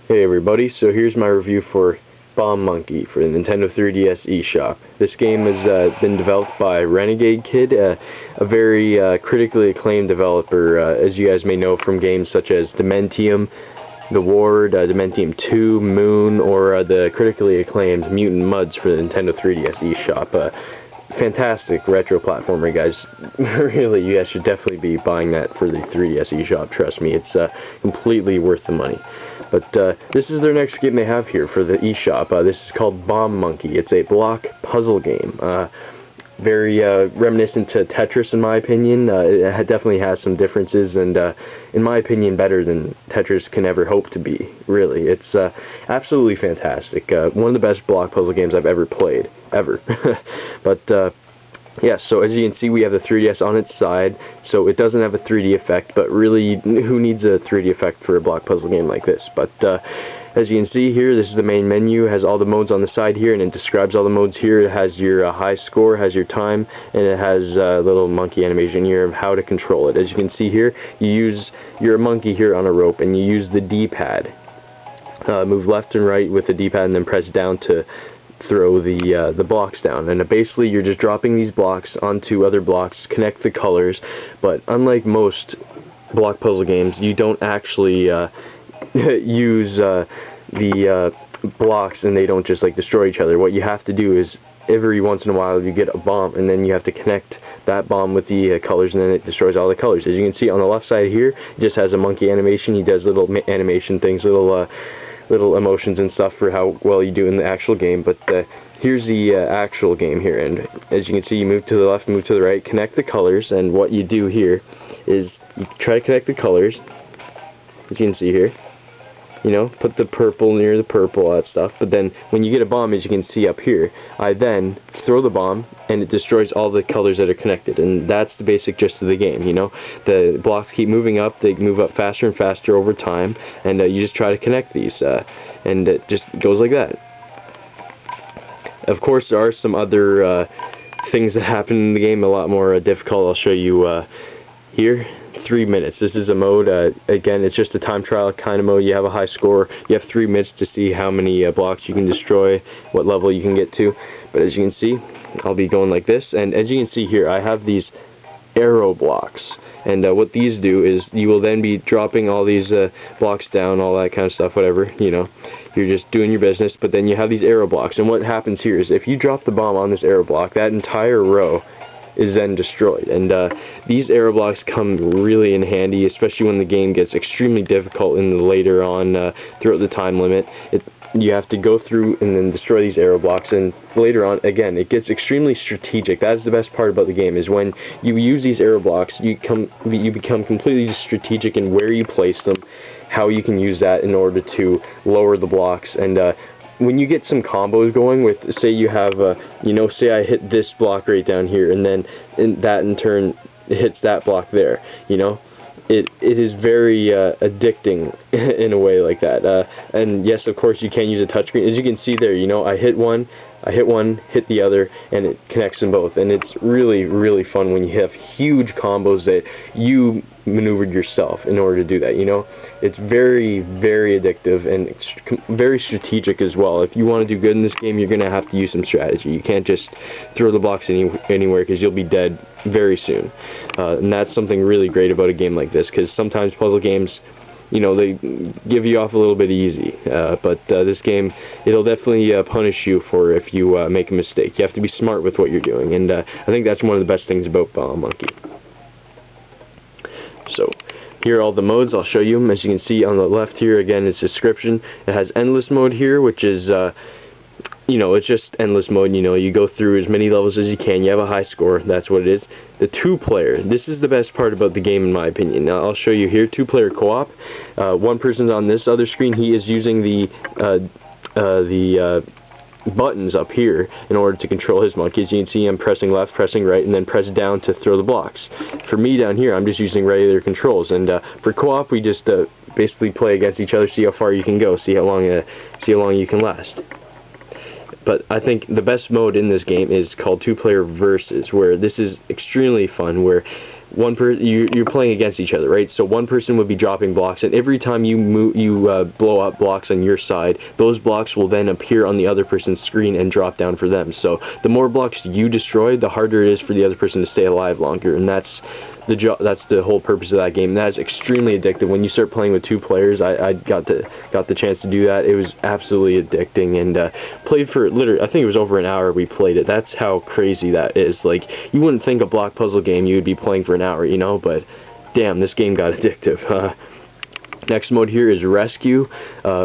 Hey everybody, so here's my review for Bomb Monkey for the Nintendo 3DS eShop. This game has been developed by Renegade Kid, a very critically acclaimed developer, as you guys may know from games such as Dementium, The Ward, Dementium 2, Moon, or the critically acclaimed Mutant Mudds for the Nintendo 3DS eShop. Fantastic retro platformer, guys. Really, you guys should definitely be buying that for the 3DS eShop, trust me. It's completely worth the money. But this is their next game they have here for the eShop. This is called Bomb Monkey. It's a block puzzle game. Very reminiscent to Tetris, in my opinion. It definitely has some differences, and in my opinion, better than Tetris can ever hope to be. Really, it's absolutely fantastic. One of the best block puzzle games I've ever played, ever. But yeah, so as you can see, we have the 3DS on its side, so it doesn't have a 3D effect, but really, who needs a 3D effect for a block puzzle game like this? But as you can see here, this is the main menu. It has all the modes on the side here, and it describes all the modes here. It has your high score, has your time, and it has a little monkey animation here of how to control it. As you can see here, you're a monkey here on a rope, and you use the D-pad. Move left and right with the D-pad, and then press down to throw the blocks down. And basically, you're just dropping these blocks onto other blocks, connect the colors, but unlike most block puzzle games, you don't actually use the blocks and they don't just like destroy each other. What you have to do is every once in a while you get a bomb, and then you have to connect that bomb with the colors, and then it destroys all the colors. As you can see on the left side here, it just has a monkey animation. He does little animation things, little emotions and stuff for how well you do in the actual game. But here's the actual game here, and as you can see, you move to the left, move to the right, connect the colors, and what you do here is you try to connect the colors, as you can see here. You know, put the purple near the purple, all that stuff. But then, when you get a bomb, as you can see up here, I then throw the bomb, and it destroys all the colors that are connected. And that's the basic gist of the game, you know. The blocks keep moving up, they move up faster and faster over time, and you just try to connect these, and it just goes like that. Of course, there are some other things that happen in the game, a lot more difficult. I'll show you here. 3 minutes. This is a mode, again, it's just a time trial kind of mode. You have a high score. You have 3 minutes to see how many blocks you can destroy, what level you can get to. But as you can see, I'll be going like this, and as you can see here, I have these arrow blocks. And what these do is you will then be dropping all these blocks down, all that kind of stuff, whatever, you know. You're just doing your business, but then you have these arrow blocks. And what happens here is if you drop the bomb on this arrow block, that entire row is then destroyed. And these arrow blocks come really in handy, especially when the game gets extremely difficult in the later on throughout the time limit. You have to go through and then destroy these arrow blocks, and later on, again, it gets extremely strategic. That is the best part about the game, is when you use these arrow blocks, you become completely strategic in where you place them, how you can use that in order to lower the blocks. And when you get some combos going with, say you have, you know, say I hit this block right down here, and then that in turn hits that block there, you know, it is very addicting in a way like that. And yes, of course, you can use a touchscreen. As you can see there, you know, I hit one, hit the other, and it connects them both. And it's really, really fun when you have huge combos that you maneuvered yourself in order to do that, you know. It's very, very addictive and very strategic as well. If you want to do good in this game, you're going to have to use some strategy. You can't just throw the blocks anywhere, because you'll be dead very soon. And that's something really great about a game like this, because sometimes puzzle games, you know, they give you off a little bit easy, but this game, it'll definitely punish you for if you make a mistake. You have to be smart with what you're doing, and I think that's one of the best things about Bomb Monkey. So, here are all the modes. I'll show you them. As you can see on the left here, again, it's description. It has endless mode here, which is, you know, it's just endless mode. You know, you go through as many levels as you can. You have a high score. That's what it is. The two-player. This is the best part about the game, in my opinion. Now, I'll show you here. Two-player co-op. One person's on this other screen. He is using the buttons up here in order to control his monkey. As you can see, I'm pressing left, pressing right, and then press down to throw the blocks. For me down here, I'm just using regular controls. And for co-op, we just basically play against each other, see how far you can go, see how long you can last. But I think the best mode in this game is called two-player versus, where this is extremely fun, where you're playing against each other, right? So one person would be dropping blocks, and every time you blow up blocks on your side, those blocks will then appear on the other person's screen and drop down for them. So the more blocks you destroy, the harder it is for the other person to stay alive longer, and that's the whole purpose of that game. That is extremely addictive. When you start playing with 2 players, I got the chance to do that. It was absolutely addicting, and played for literally, I think it was over an hour we played it. That's how crazy that is. Like, you wouldn't think a block puzzle game you would be playing for an hour, you know, but damn, this game got addictive. Next mode here is Rescue.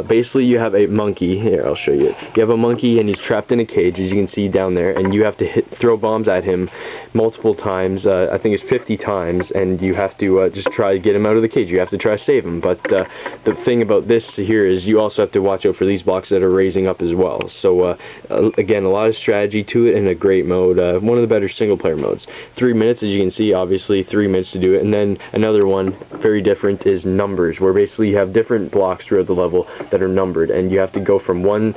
Basically, you have a monkey. Here, I'll show you. You have a monkey, and he's trapped in a cage, as you can see down there, and you have to throw bombs at him multiple times. I think it's 50 times, and you have to just try to get him out of the cage. You have to try to save him. But the thing about this here is you also have to watch out for these blocks that are raising up as well. So, again, a lot of strategy to it, and a great mode. One of the better single-player modes. 3 minutes, as you can see, obviously, 3 minutes to do it. And then another one, very different, is Numbers, where basically you have different blocks throughout the level that are numbered, and you have to go from 1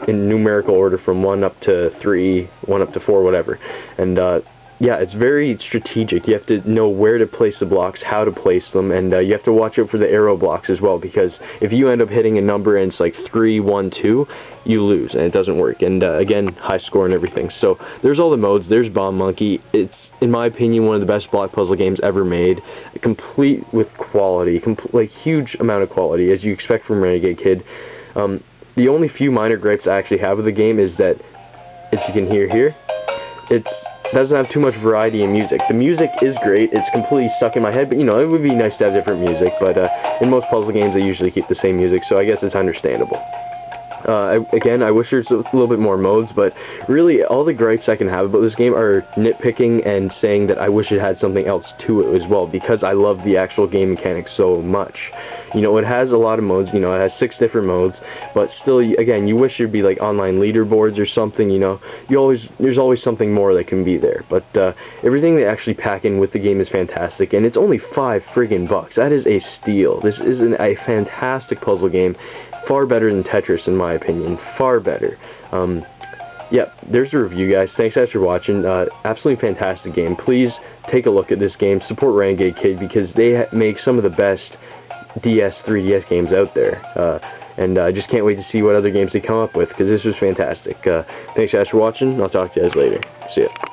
in numerical order, from 1 up to 3, 1 up to 4, whatever. And yeah, it's very strategic. You have to know where to place the blocks, how to place them, and you have to watch out for the arrow blocks as well, because if you end up hitting a number and it's like 3, 1, 2, you lose, and it doesn't work. And again, high score and everything. So there's all the modes. There's Bomb Monkey. It's, in my opinion, one of the best block puzzle games ever made, complete with quality, like huge amount of quality, as you expect from Renegade Kid. The only few minor gripes I actually have with the game is that, as you can hear here, it doesn't have too much variety in music. The music is great. It's completely stuck in my head, but you know, it would be nice to have different music. But in most puzzle games, they usually keep the same music, so I guess it's understandable. Again, I wish there's a little bit more modes, but really all the gripes I can have about this game are nitpicking and saying that I wish it had something else to it as well, because I love the actual game mechanics so much. You know, it has a lot of modes, you know, it has 6 different modes, but still, again, you wish there'd be like online leaderboards or something, you know. There's always something more that can be there, but everything they actually pack in with the game is fantastic, and it's only $5 friggin' bucks. That is a steal. This is a fantastic puzzle game. Far better than Tetris, in my opinion. Far better. Yeah, there's the review, guys. Thanks guys for watching. Absolutely fantastic game. Please take a look at this game. Support Renegade Kid, because they make some of the best DS, 3DS games out there. And I just can't wait to see what other games they come up with, because this was fantastic. Thanks guys for watching. I'll talk to you guys later. See ya.